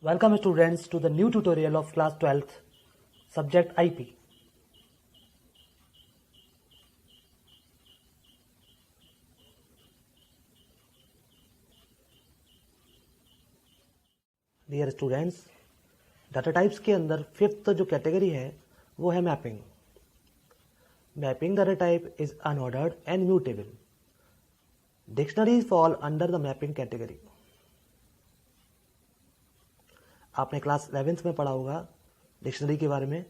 Welcome students to the new tutorial of class 12th subject IP. Dear students, data types के अंदर fifth जो category है वो है mapping. Mapping data type is unordered and mutable. Dictionaries fall under the mapping category. आपने class 11th में पढ़ा होगा डिक्शनरी के बारे में.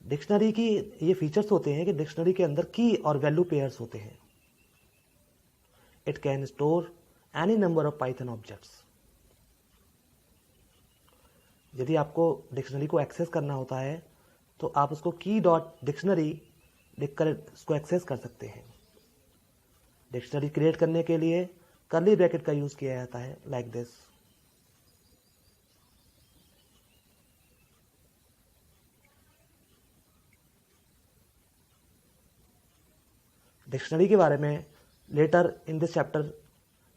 डिक्शनरी की ये फीचर्स होते हैं कि डिक्शनरी के अंदर की और वैल्यू पेयर्स होते हैं. It can store any number of Python objects. यदि आपको डिक्शनरी को एक्सेस करना होता है तो आप उसको की डॉट डिक्शनरी लिखकर उसको एक्सेस कर सकते हैं. डिक्शनरी क्रिएट करने के लिए कर्ली ब्रैकेट का यूज किया जाता है लाइक दिस. डिक्शनरी के बारे में later in this chapter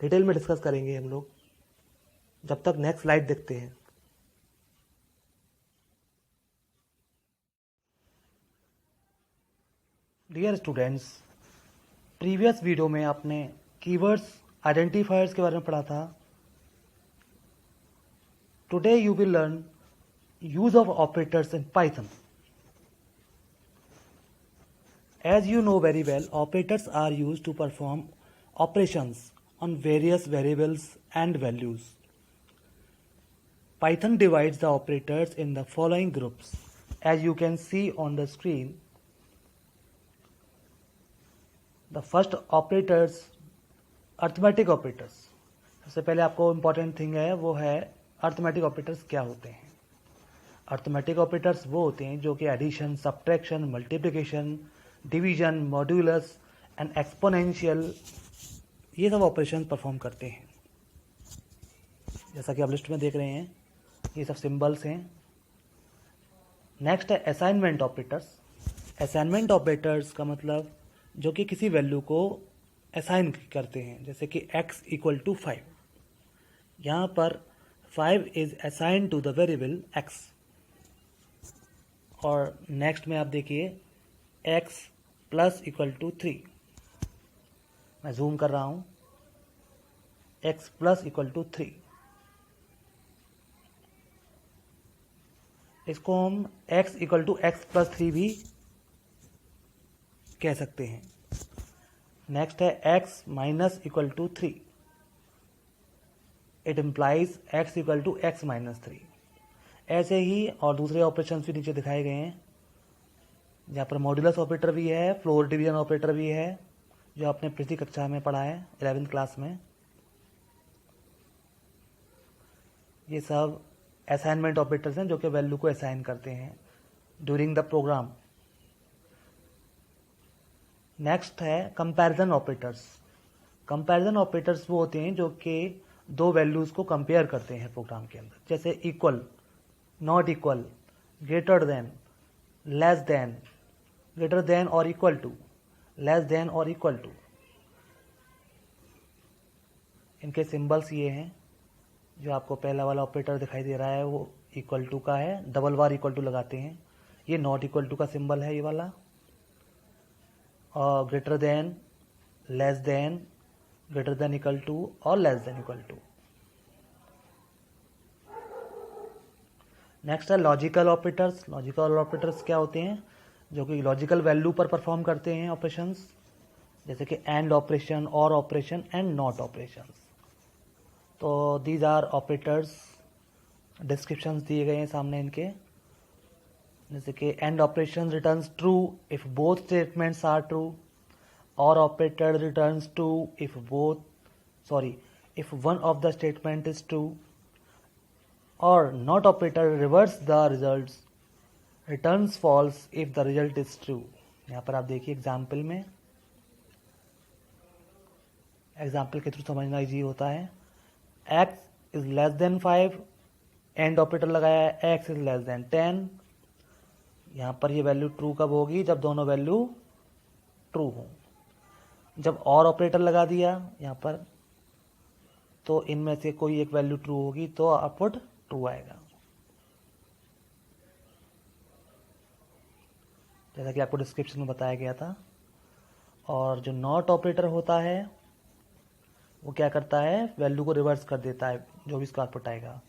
detail में डिस्कस करेंगे हम लोग. जब तक नेक्स्ट स्लाइड देखते हैं. डियर स्टूडेंट्स, प्रीवियस वीडियो में आपने कीवर्ड्स आइडेंटिफायर्स के बारे में पढ़ा था. Today you will learn use of operators in Python. As you know very well, operators are used to perform operations on various variables and values. Python divides the operators in the following groups. As you can see on the screen, the first operators, arithmetic operators. सबसे पहले आपको important thing है वो है arithmetic operators क्या होते हैं. Arithmetic operators वो होते हैं जो कि addition, subtraction, multiplication, division, modulus and exponential ये सब ऑपरेशन परफॉर्म करते हैं. जैसा कि आप लिस्ट में देख रहे हैं ये सब सिंबल्स हैं. नेक्स्ट है असाइनमेंट ऑपरेटर्स. असाइनमेंट ऑपरेटर्स का मतलब जो कि किसी वैल्यू को असाइन करते हैं, जैसे कि x इक्वल टू 5. यहाँ पर 5 is assign to the variable x. और नेक्स्ट में आप देखिए x प्लस इक्वल टू 3. मैं जूम कर रहा हूं. x plus equal to 3. इसको हम x equal to x plus 3 भी कह सकते हैं. नेक्स्ट है x minus equal to 3. It implies x equal to x minus 3. ऐसे ही और दूसरे ऑपरेशंस भी नीचे दिखाए गए हैं. जहाँ पर मॉड्यूलस ऑपरेटर भी है, फ्लोर डिवीजन ऑपरेटर भी है, जो आपने पिछली कक्षा में पढ़ा है 11th क्लास में. ये सब असाइनमेंट ऑपरेटर्स हैं जो कि वैल्यू को असाइन करते हैं ड्यूरिंग द प्रोग्राम. नेक्स्ट है कंपैरिजन ऑपरेटर्स. कंपैरिजन ऑपरेटर्स वो होते हैं जो कि दो वैल्यूज को कंपेयर करते हैं प्रोग्राम के अंदर, जैसे equal, not equal, greater than, less than, greater then और इक्वल टू, लेस देन और इक्वल टू. इनके सिंबल्स ये हैं. जो आपको पहला वाला ऑपरेटर दिखाई दे रहा है वो इक्वल टू का है, डबल बार इक्वल टू लगाते हैं. ये नॉट इक्वल टू का सिंबल है ये वाला. और greater than, less than, greater than equal to और less than equal to. Next है लॉजिकल ऑपरेटर्स. लॉजिकल ऑपरेटर्स क्या होते हैं जो कि लॉजिकल वैल्यू पर परफॉर्म करते हैं ऑपरेशंस, जैसे कि and operation, or operation and not operations. तो दीज आर ऑपरेटर्स. डिस्क्रिप्शंस दिए गए हैं सामने इनके, जैसे कि and operation returns true if both statements are true. Or operator returns true if if one of the statement is true. और not operator reverse the results, returns false if the result is true. यहाँ पर आप देखिए example में, example के through समझना easy होता है. x is less than 5, and operator लगाया है, x इज लेस देन 10. यहाँ पर ये वैल्यू ट्रू कब होगी? जब दोनों वैल्यू ट्रू हो. जब और ऑपरेटर लगा दिया यहाँ पर तो इनमें से कोई एक वैल्यू ट्रू होगी तो आउटपुट ट्रू आएगा. जैसा कि आपको डिस्क्रिप्शन में बताया गया था। और जो नॉट ऑपरेटर होता है वो क्या करता है, वैल्यू को रिवर्स कर देता है जो भी इसका आउटपुट आएगा।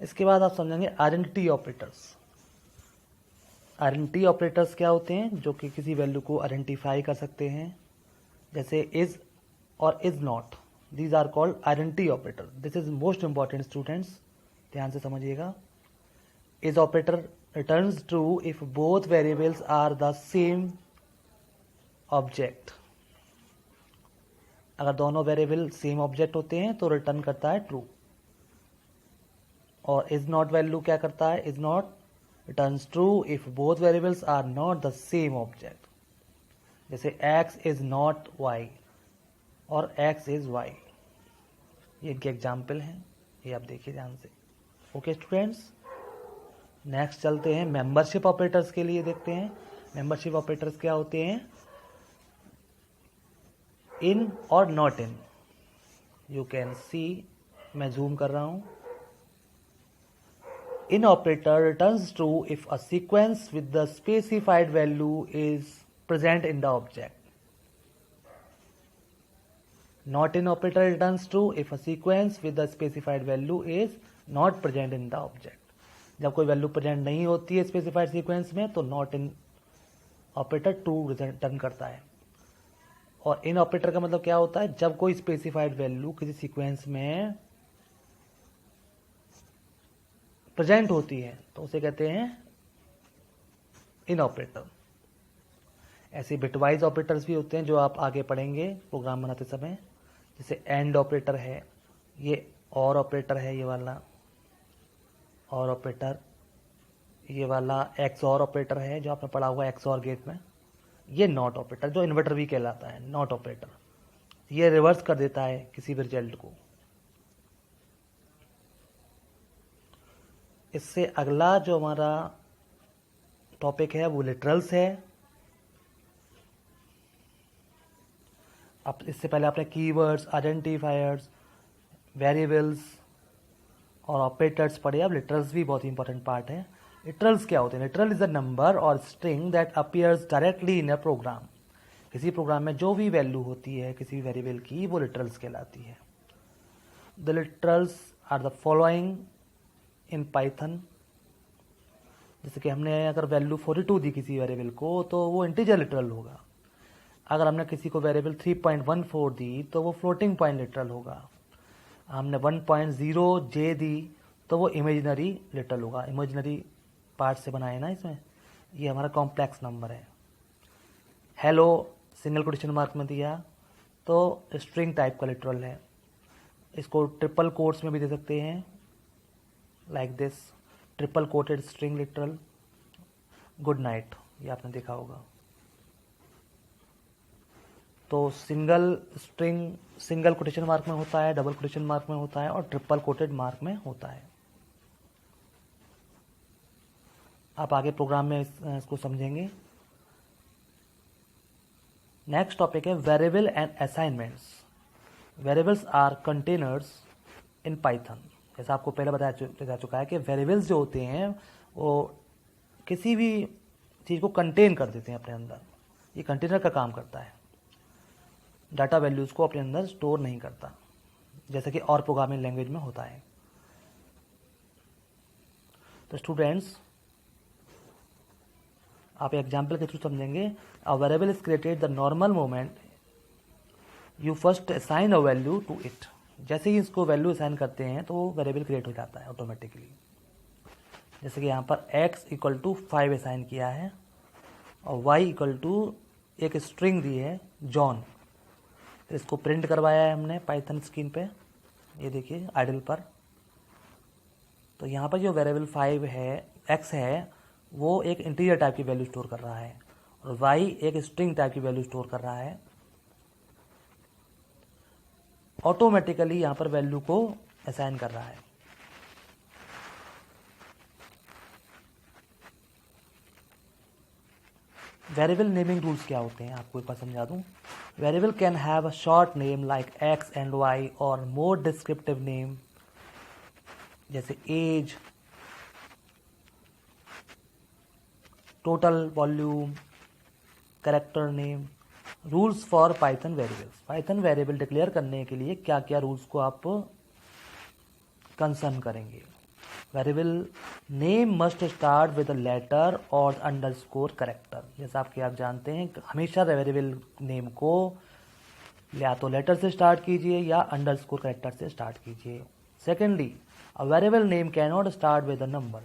इसके बाद आप समझेंगे आइडेंटिटी ऑपरेटर्स। आइडेंटिटी ऑपरेटर्स क्या होते हैं, जो कि किसी वैल्यू को आइडेंटिफाई कर सकते हैं, जैसे इज और is not. These are called identity operator. This is most important students, ध्यान से समझिएगा। Is operator returns true if both variables are the same object. अगर दोनों वेरिएबल सेम ऑब्जेक्ट होते हैं तो रिटर्न करता है ट्रू। और इज नॉट वैल्यू क्या करता है, is not returns true if both variables are not the same object. जैसे x इज नॉट y और x इज y, ये इनके एग्जाम्पल हैं, ये आप देखिए ध्यान से। ओके स्टूडेंट्स, नेक्स्ट चलते हैं मेंबरशिप ऑपरेटर्स के लिए, देखते हैं मेंबरशिप ऑपरेटर्स क्या होते हैं। इन और not in, you can see, मैं जूम कर रहा हूं। In operator returns true if a sequence with the specified value is present in the object. Not in operator returns true if a sequence with the specified value is not present in the object. जब कोई value present नहीं होती है specified sequence में तो not in operator true return करता है। और इन ऑपरेटर का मतलब क्या होता है, जब कोई स्पेसिफाइड वैल्यू किसी सीक्वेंस में प्रेजेंट होती है तो उसे कहते हैं इन ऑपरेटर। ऐसे बिटवाइज ऑपरेटर्स भी होते हैं जो आप आगे पढ़ेंगे प्रोग्राम बनाते समय, जैसे एंड ऑपरेटर है, ये और ऑपरेटर है, ये वाला और ऑपरेटर, ये वाला एक्स और ऑपरेटर है जो आपने पढ़ा हुआ एक्स और गेट में। ये नॉट ऑपरेटर जो इन्वर्टर भी कहलाता है, नॉट ऑपरेटर, ये रिवर्स कर देता है किसी भी रिजल्ट को। इससे अगला जो हमारा टॉपिक है वो लिटरल्स है। अब इससे पहले आपने कीवर्ड्स, आइडेंटिफायर्स, वेरिएबल्स और ऑपरेटर्स पढ़े। अब लिटरल्स भी बहुत इंपॉर्टेंट पार्ट है। लिटरल्स क्या होते हैं, literal is a number or string that appears directly in a program. किसी प्रोग्राम में जो भी वैल्यू होती है किसी वेरिएबल की वो लिटरल्स कहलाती है। The literals are the following in Python. जैसे कि हमने अगर वैल्यू 42 दी किसी वेरिएबल को तो वो इंटीजर लिटरल होगा। अगर हमने किसी को वेरिएबल 3.14 दी तो वो फ्लोटिंग पॉइंट लिटरल होगा। हमने 1.0 जे दी तो वो इमेजिनरी लिटरल होगा। इमेजिनरी पार्ट से बनाए ना इसमें, ये हमारा कॉम्प्लेक्स नंबर है। हेलो सिंगल कोटेशन मार्क में दिया तो स्ट्रिंग टाइप का लिटरल है। इसको ट्रिपल कोट्स में भी दे सकते हैं, like this, triple coated string literal. Good night, ये आपने देखा होगा। तो single string single quotation mark में होता है, डबल कोटेशन मार्क में होता है और ट्रिपल कोटेड मार्क में होता है। आप आगे प्रोग्राम में इसको समझेंगे। नेक्स्ट टॉपिक है variable and assignments. Variables are containers in Python. जैसा आपको पहले बताया चुका है कि वेरिएबल्स जो होते हैं वो किसी भी चीज़ को कंटेन कर देते हैं अपने अंदर। ये कंटेनर का काम करता है, डाटा वैल्यूज़ को अपने अंदर स्टोर नहीं करता, जैसे कि और प्रोग्रामिंग लैंग्वेज में होता है। तो स्टूडेंट्स आप एग्जाम्पल के थ्रू समझेंगे। A variable is created the normal moment you first assign a value to it. जैसे ही इसको वैल्यू असाइन करते हैं तो वो वेरिएबल क्रिएट हो जाता है ऑटोमेटिकली। जैसे कि यहाँ पर x इक्वल टू 5 असाइन किया है और y इक्वल टू एक स्ट्रिंग दी है जॉन। तो इसको प्रिंट करवाया है हमने पाइथन स्क्रीन पे, ये देखिए आइडल पर। तो यहाँ पर जो वेरिएबल 5 है, x है, वो एक इंटीजर टाइप की वैल्यू स्टोर कर रहा है और y एक स्ट्रिंग टाइप की वैल्यू स्टोर कर रहा है। ऑटोमेटिकली यहाँ पर वैल्यू को असाइन कर रहा है। वेरिएबल नेमिंग रूल्स क्या होते हैं आपको एक बार समझा दूं. Variable can have a short name like x and y or more descriptive name जैसे age, total volume, character name. Rules for Python variables. Python variable declare करने के लिए क्या क्या रूल्स को आप कंसर्न करेंगे. Variable name must start with a letter or underscore character. जैसा आप जानते हैं हमेशा वेरिएबल नेम को या तो लेटर से स्टार्ट कीजिए या अंडरस्कोर कैरेक्टर से स्टार्ट कीजिए. Secondly, a variable name can not start with a number.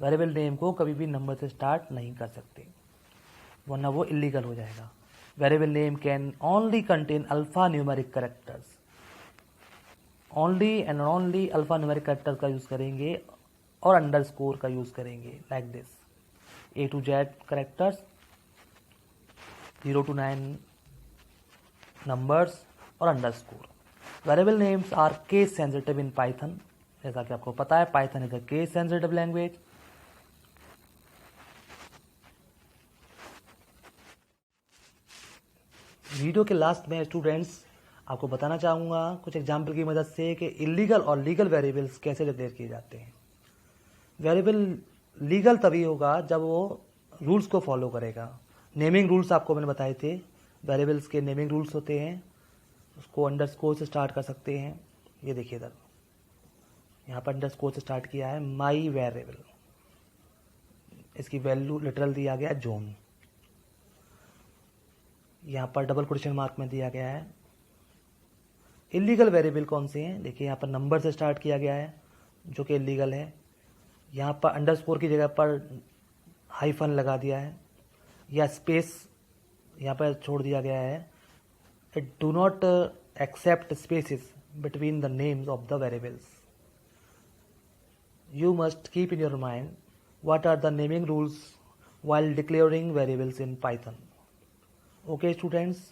Variable name को कभी भी नंबर से स्टार्ट नहीं कर सकते वरना वो इलीगल हो जाएगा. Variable name can only contain alpha numeric characters. Only and only alpha numeric character का यूज करेंगे और अंडरस्कोर का यूज करेंगे like this. A to Z characters, 0 to 9 numbers और underscore. Variable names are case sensitive in Python. जैसा कि आपको पता है Python is a case sensitive language. Video के लास्ट में स्टूडेंट्स आपको बताना चाहूँगा कुछ एग्जाम्पल की मदद से कि इलीगल और लीगल वेरिएबल्स कैसे डिक्लेयर किए जाते हैं. वेरिएबल लीगल तभी होगा जब वो रूल्स को फॉलो करेगा. नेमिंग रूल्स आपको मैंने बताए थे. वेरिएबल्स के नेमिंग रूल्स होते हैं, उसको अंडरस्कोर से स्टार्ट कर सकते हैं. ये देखिए इधर यहाँ पर अंडरस्कोर से स्टार्ट किया है माई वेरिएबल. इसकी वैल्यू लिटरल दिया गया जोन. यहाँ पर डबल क्वेश्चन मार्क में दिया गया है. इलीगल वेरिएबल कौन से हैं? देखिए यहाँ पर नंबर से स्टार्ट किया गया है जो कि इलीगल है. यहाँ पर अंडरस्कोर की जगह पर हाइफन लगा दिया है या स्पेस यहाँ पर छोड़ दिया गया है. It do not accept spaces between the names of the variables. You must keep in your mind what are the naming rules while declaring variables in Python. Okay, students.